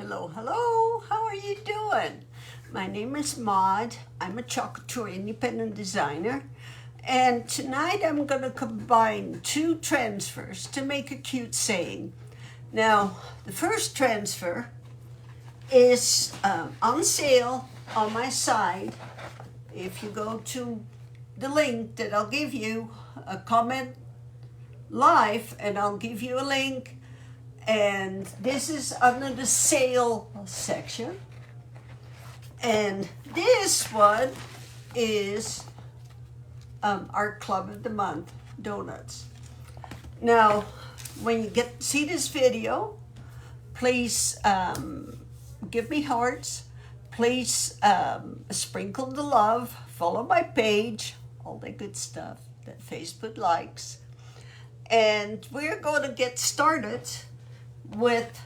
Hello, hello. How are you doing? My name is Maud. I'm a chocolate independent designer. And tonight I'm going to combine two transfers to make a cute saying. Now, the first transfer is on sale on my side. If you go to the link that I'll give you, a comment live, and I'll give you a link. And this is under the sale section. And this one is our Club of the Month donuts. Now, when you see this video, please give me hearts. Please sprinkle the love. Follow my page. All the good stuff that Facebook likes. And we're going to get started with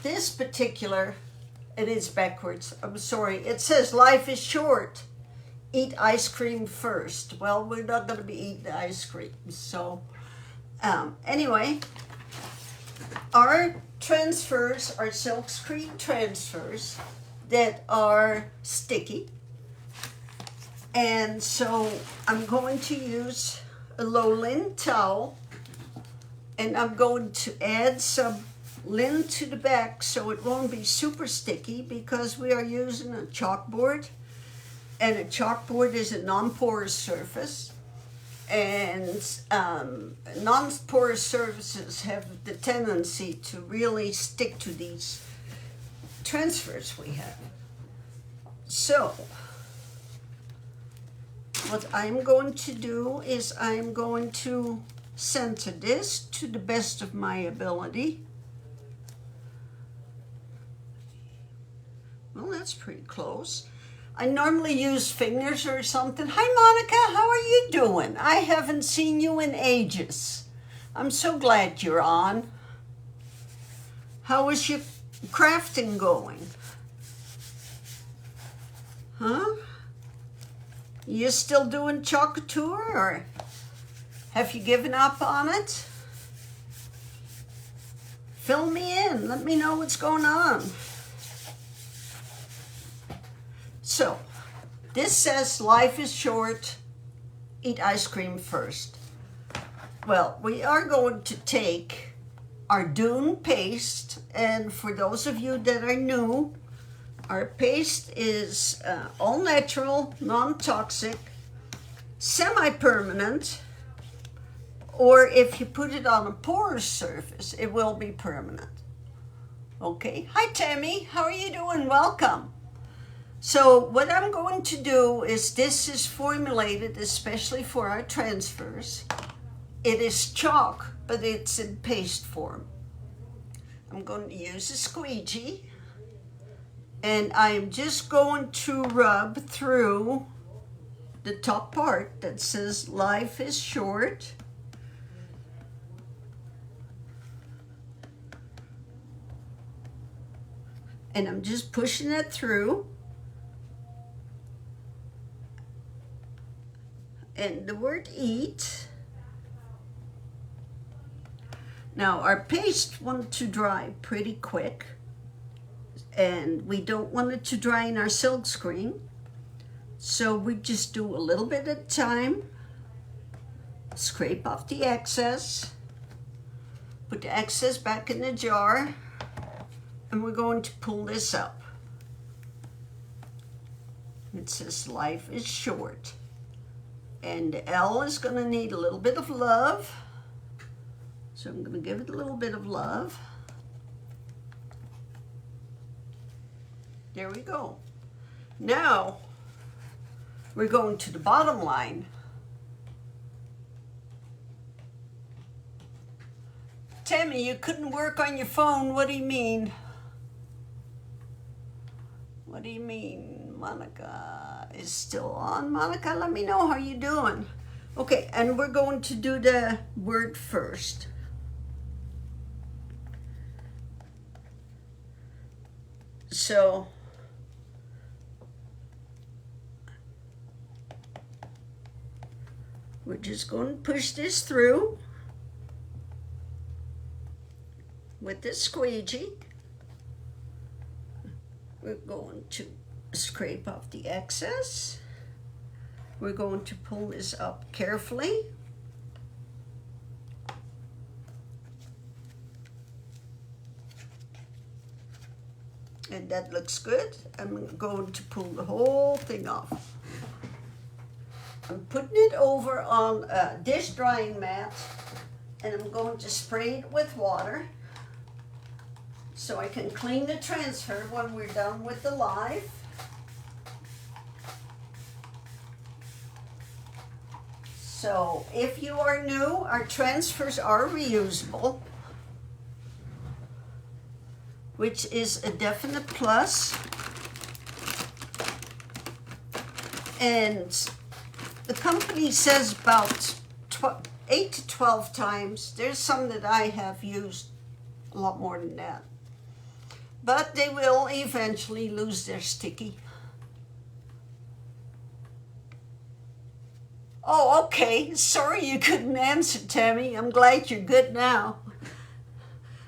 this particular, it is backwards, I'm sorry. It says life is short, eat ice cream first. Well, we're not going to be eating ice cream. So anyway, our transfers are silkscreen transfers that are sticky. And so I'm going to use a low lint towel, and I'm going to add some lint to the back so it won't be super sticky, because we are using a chalkboard, and a chalkboard is a non-porous surface, and non-porous surfaces have the tendency to really stick to these transfers we have. So what I'm going to do is I'm going to center this to the best of my ability. Well, that's pretty close. I normally use fingers or something. Hi, Monica, how are you doing? I haven't seen you in ages. I'm so glad you're on. How is your crafting going? Huh? You still doing chocolate, or have you given up on it? Fill me in. Let me know what's going on. So, this says life is short, eat ice cream first. Well, we are going to take our Dune paste, and for those of you that are new, our paste is all natural, non-toxic, semi-permanent, or if you put it on a porous surface, it will be permanent. Okay, hi Tammy, how are you doing? Welcome. So what I'm going to do is, this is formulated especially for our transfers. It is chalk, but it's in paste form. I'm going to use a squeegee, and I'm just going to rub through the top part that says life is short. And I'm just pushing it through. And the word eat. Now our paste wants to dry pretty quick, and we don't want it to dry in our silk screen. So we just do a little bit at a time. Scrape off the excess. Put the excess back in the jar. And we're going to pull this up. It says life is short. And the L is going to need a little bit of love. So I'm going to give it a little bit of love. There we go. Now, we're going to the bottom line. Tammy, you couldn't work on your phone. What do you mean? What do you mean? Monica is still on. Monica, let me know how you're doing. Okay, and we're going to do the word first. So we're just going to push this through. with the squeegee, we're going to scrape off the excess. We're going to pull this up carefully. And that looks good. I'm going to pull the whole thing off. I'm putting it over on a dish drying mat, and I'm going to spray it with water so I can clean the transfer when we're done with the live. So if you are new, our transfers are reusable, which is a definite plus. And the company says about 8 to 12 times. There's some that I have used a lot more than that. But they will eventually lose their sticky. Oh, okay. Sorry you couldn't answer, Tammy. I'm glad you're good now.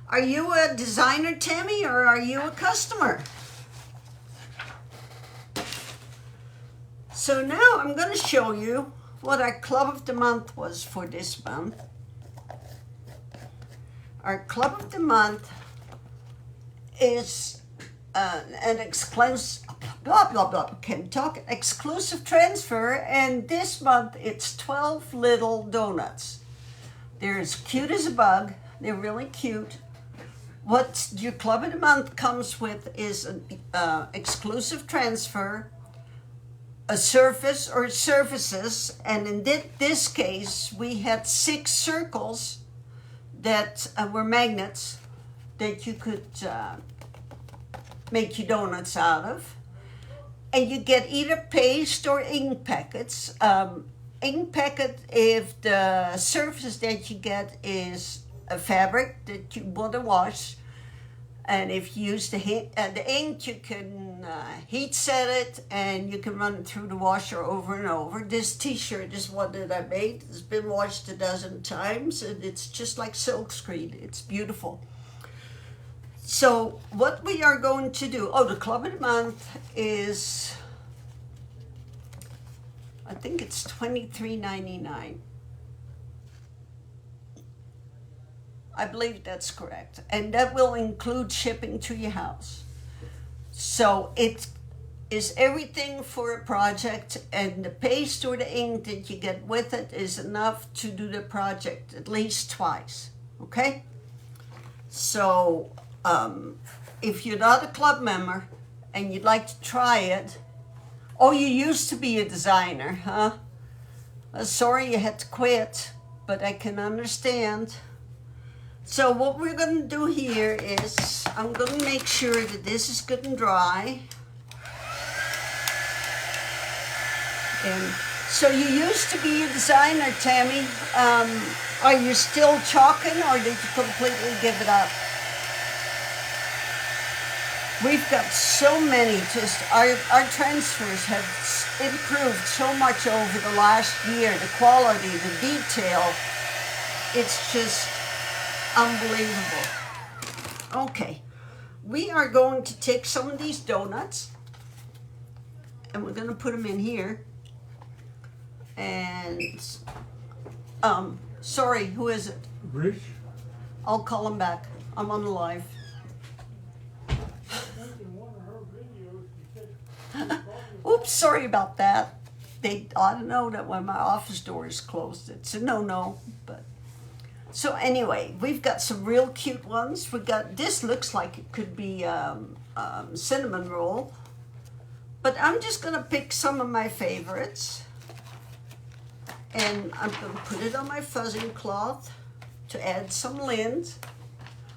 Are you a designer, Tammy, or are you a customer? So now I'm going to show you what our Club of the Month was for this month. Our Club of the Month is an exclusive, can't talk, exclusive transfer, and this month it's 12 little donuts. They're as cute as a bug. They're really cute. What your Club of the Month comes with is an exclusive transfer, a surface or surfaces, and in this case we had 6 circles that were magnets that you could make your donuts out of. And you get either paste or ink packets. Ink packet if the surface that you get is a fabric that you want to wash. And if you use the ink, you can heat set it and you can run it through the washer over and over. This t-shirt is one that I made. It's been washed a dozen times and it's just like silkscreen. It's beautiful. So what we are going to do, the Club of the Month is, I think it's $23.99. I believe that's correct. And that will include shipping to your house. So it is everything for a project, and the paste or the ink that you get with it is enough to do the project at least twice, okay? So if you're not a club member and you'd like to try it, you used to be a designer, huh? Sorry you had to quit, but I can understand. So what we're going to do here is I'm going to make sure that this is good and dry. And so you used to be a designer, Tammy. Are you still chalking, or did you completely give it up? We've got so many, our transfers have improved so much over the last year. The quality, the detail, it's just unbelievable. Okay, we are going to take some of these donuts and we're going to put them in here. And, sorry, who is it? Rich? I'll call him back. I'm on the live. Oops, sorry about that. They ought to know that when my office door is closed, it's a no-no. But so anyway, we've got some real cute ones. We got, this looks like it could be cinnamon roll, but I'm just gonna pick some of my favorites, and I'm gonna put it on my fuzzing cloth to add some lint.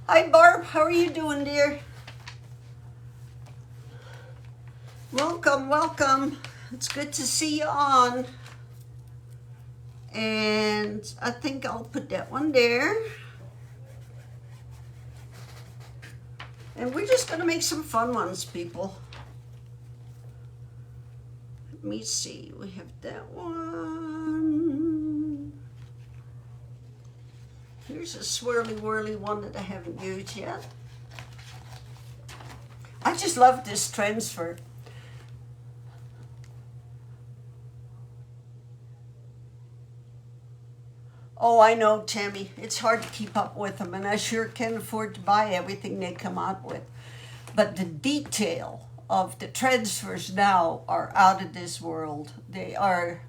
Hi Barb, how are you doing, dear? Welcome, welcome. It's good to see you on. And I think I'll put that one there. And we're just gonna make some fun ones, people. Let me see, we have that one. Here's a swirly whirly one that I haven't used yet. I just love this transfer. Oh, I know, Tammy. It's hard to keep up with them, and I sure can't afford to buy everything they come out with. But the detail of the transfers now are out of this world. They are.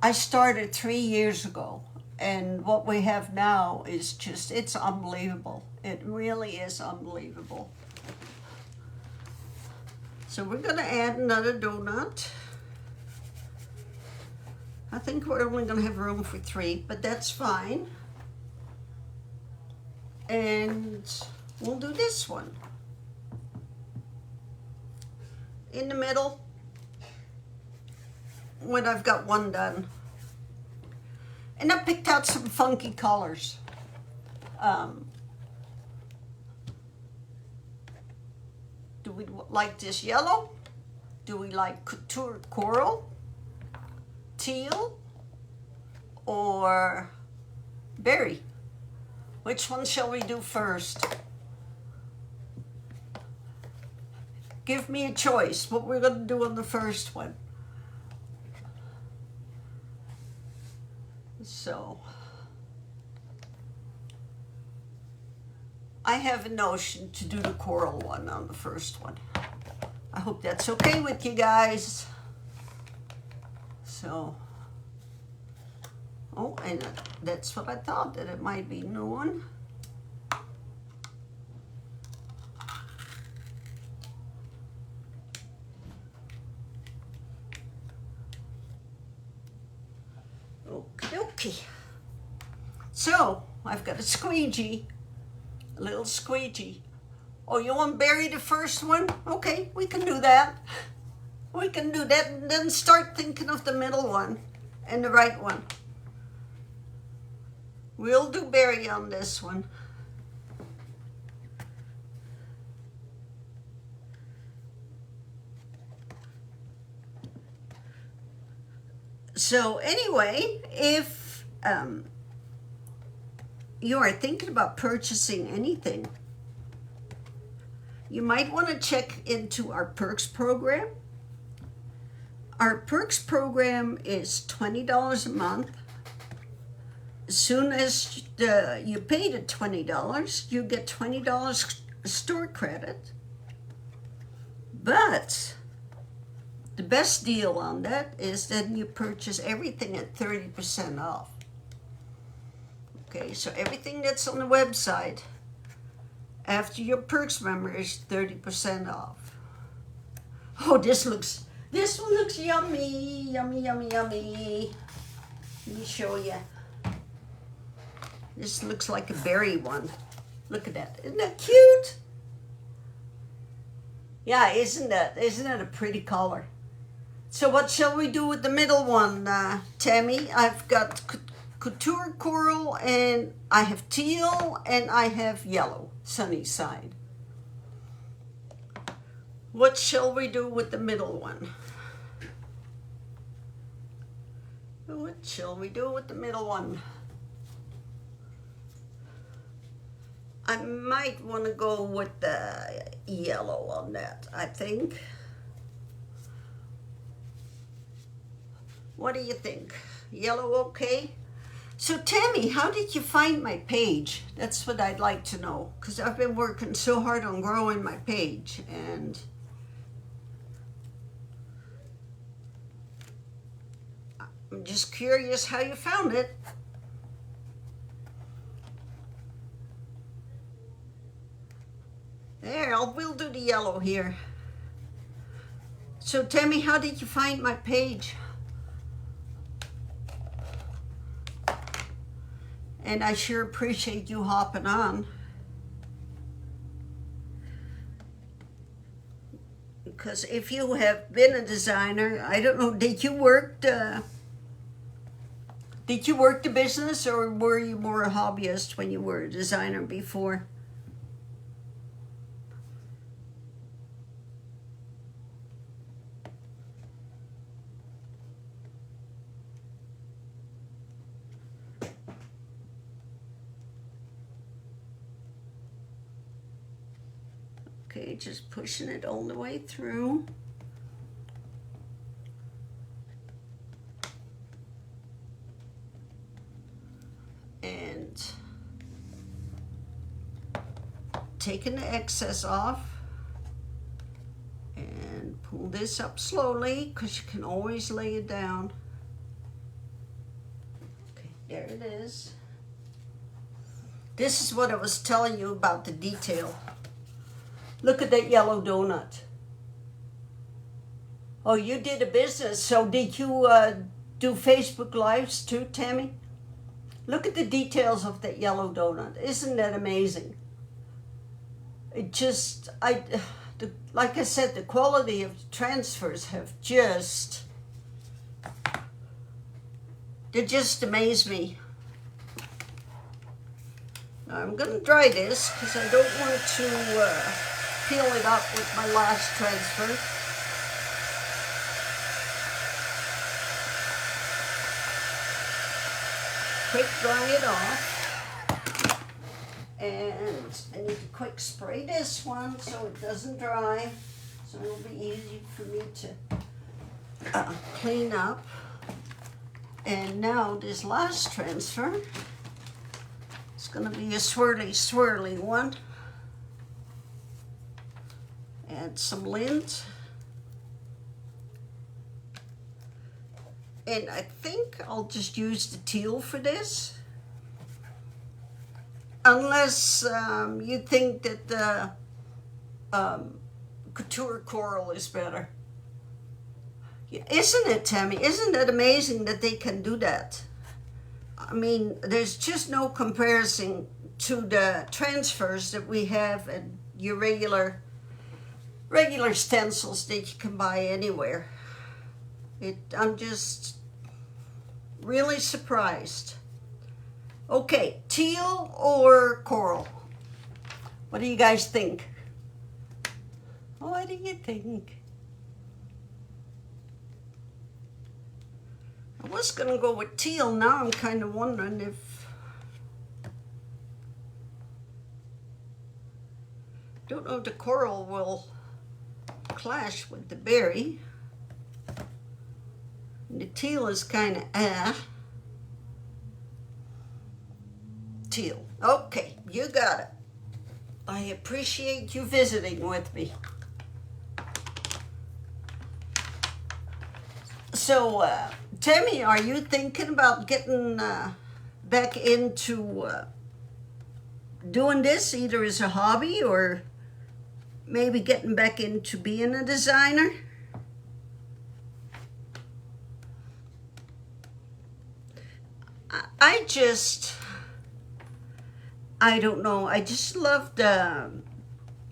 I started 3 years ago, and what we have now is just, it's unbelievable. It really is unbelievable. So we're going to add another donut. I think we're only going to have room for 3, but that's fine. And we'll do this one. In the middle, when I've got one done. And I picked out some funky colors. Do we like this yellow? Do we like couture coral? Teal? Or berry? Which one shall we do first? Give me a choice, what we're going to do on the first one. So, I have a notion to do the coral one on the first one. I hope that's okay with you guys. So, oh, and that's what I thought, that it might be new one. Okay. So, I've got a squeegee, a little squeegee. Oh, you want to bury the first one? Okay, we can do that. We can do that and then start thinking of the middle one and the right one. We'll do berry on this one. So anyway, if you are thinking about purchasing anything, you might want to check into our Perks program. Our Perks program is $20 a month. As soon as you pay the $20, you get $20 store credit. But the best deal on that is that you purchase everything at 30% off. Okay, so everything that's on the website after your Perks member is 30% off. Oh, this one looks yummy, yummy, yummy, yummy. Let me show you. This looks like a berry one. Look at that. Isn't that cute? Yeah, isn't that a pretty color? So what shall we do with the middle one, Tammy? I've got couture coral, and I have teal, and I have yellow, sunny side. What shall we do with the middle one? What shall we do with the middle one? I might want to go with the yellow on that, I think. What do you think? Yellow okay? So Tammy, how did you find my page? That's what I'd like to know, because I've been working so hard on growing my page, and I'm just curious how you found it. There, we'll do the yellow here. So Tammy, how did you find my page? And I sure appreciate you hopping on. Because if you have been a designer, I don't know, did you work the business, or were you more a hobbyist when you were a designer before? Okay, just pushing it all the way through. And taking the excess off. And pull this up slowly, because you can always lay it down. Okay, there it is. This is what I was telling you about the detail. Look at that yellow donut. Oh, you did a business. So did you do Facebook Lives too, Tammy? Look at the details of that yellow donut. Isn't that amazing? It just, like I said, the quality of transfers they just amaze me. Now I'm going to dry this because I don't want to peel it up with my last transfer. Quick dry it off. And I need to quick spray this one so it doesn't dry. So it'll be easy for me to clean up. And now this last transfer, it's going to be a swirly one. Add some lint. And I think I'll just use the teal for this. Unless you think that the couture coral is better. Yeah, isn't it, Tammy? Isn't it amazing that they can do that? I mean, there's just no comparison to the transfers that we have and your regular stencils that you can buy anywhere. I'm just really surprised. Okay, teal or coral? What do you guys think? What do you think? I was going to go with teal. Now I'm kind of wondering if... Don't know if the coral will clash with the berry. And the teal is kind of Teal. Okay, you got it. I appreciate you visiting with me. So, Tammy, are you thinking about getting back into doing this either as a hobby or maybe getting back into being a designer? I don't know. I just love the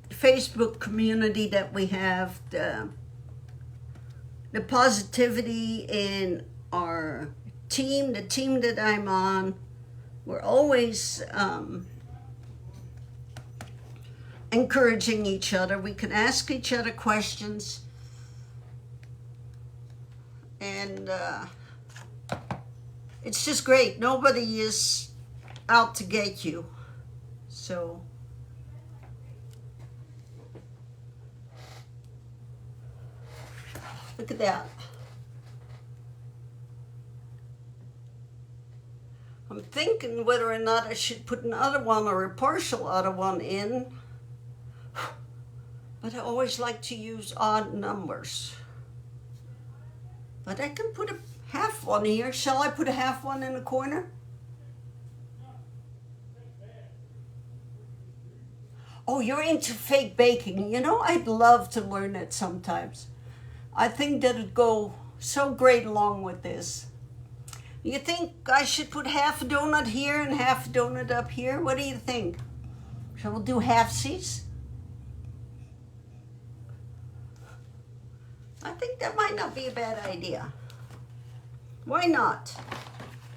Facebook community that we have, the positivity in our team, the team that I'm on. We're always encouraging each other. We can ask each other questions. And it's just great. Nobody is out to get you. So look at that. I'm thinking whether or not I should put another one or a partial other one in. But I always like to use odd numbers. But I can put a half one here. Shall I put a half one in the corner? Oh, you're into fake baking. You know, I'd love to learn it sometimes. I think that it'd go so great along with this. You think I should put half a donut here and half a donut up here? What do you think? Shall we do halfsies? I think that might not be a bad idea. Why not?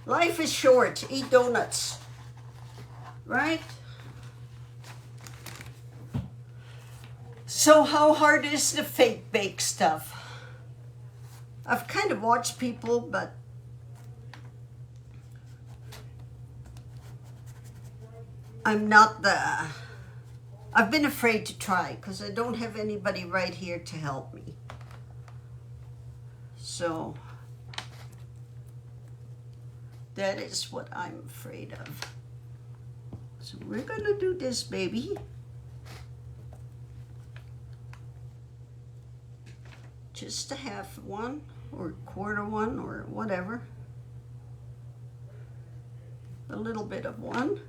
Life is short. Eat donuts. Right? So how hard is the fake bake stuff? I've kind of watched people, but I'm not the I've been afraid to try because I don't have anybody right here to help me. So that is what I'm afraid of. So we're gonna do this, baby. Just a half one or quarter one or whatever. A little bit of one.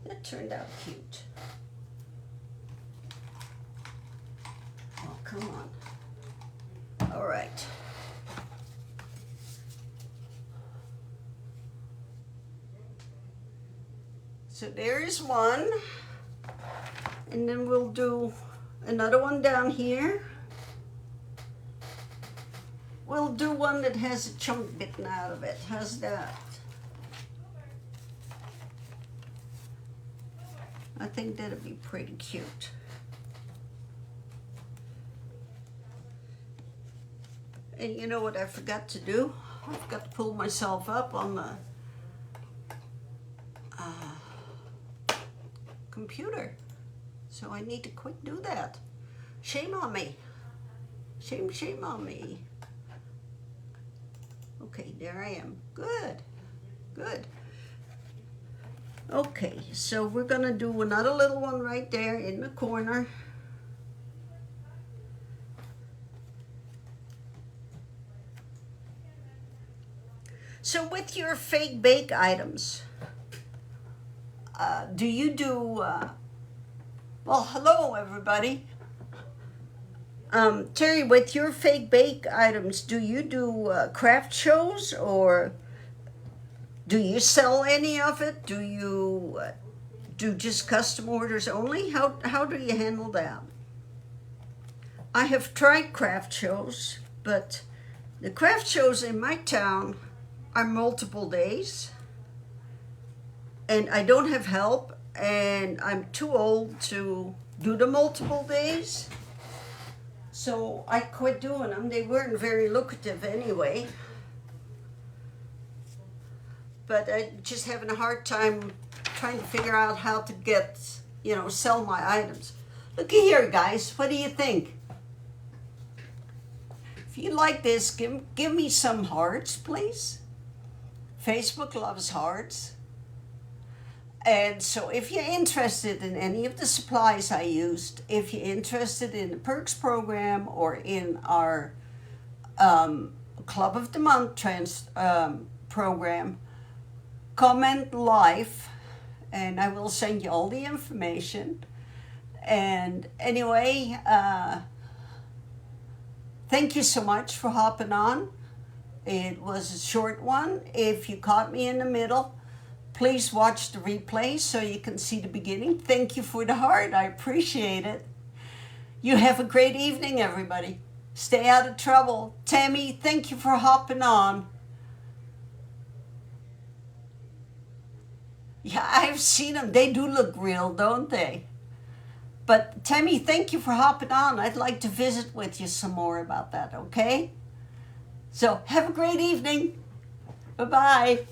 That turned out cute. Oh, come on. All right. So there is one. And then we'll do another one down here. We'll do one that has a chunk bitten out of it. How's that? I think that'd be pretty cute. And you know what I forgot to do? I forgot to pull myself up on the computer. So I need to quick do that. Shame on me. Shame on me. Okay, there I am. Good. Good. Okay, so we're gonna do another little one right there in the corner. So with your fake bake items, do you do, well, hello everybody. Terry, with your fake bake items, do you do craft shows or do you sell any of it? Do you do just custom orders only? How do you handle that? I have tried craft shows, but the craft shows in my town are multiple days, and I don't have help, and I'm too old to do the multiple days. So I quit doing them. They weren't very lucrative anyway. But I'm just having a hard time trying to figure out how to get, sell my items. Looky here, guys. What do you think? If you like this, give me some hearts, please. Facebook loves hearts. And so if you're interested in any of the supplies I used, if you're interested in the Perks program or in our Club of the Month program, comment live and I will send you all the information. And anyway, thank you so much for hopping on. It was a short one. If you caught me in the middle, please watch the replay so you can see the beginning. Thank you for the heart. I appreciate it. You have a great evening, everybody. Stay out of trouble. Tammy, thank you for hopping on. Yeah, I've seen them. They do look real, don't they? But Tammy, thank you for hopping on. I'd like to visit with you some more about that, okay? So have a great evening. Bye-bye.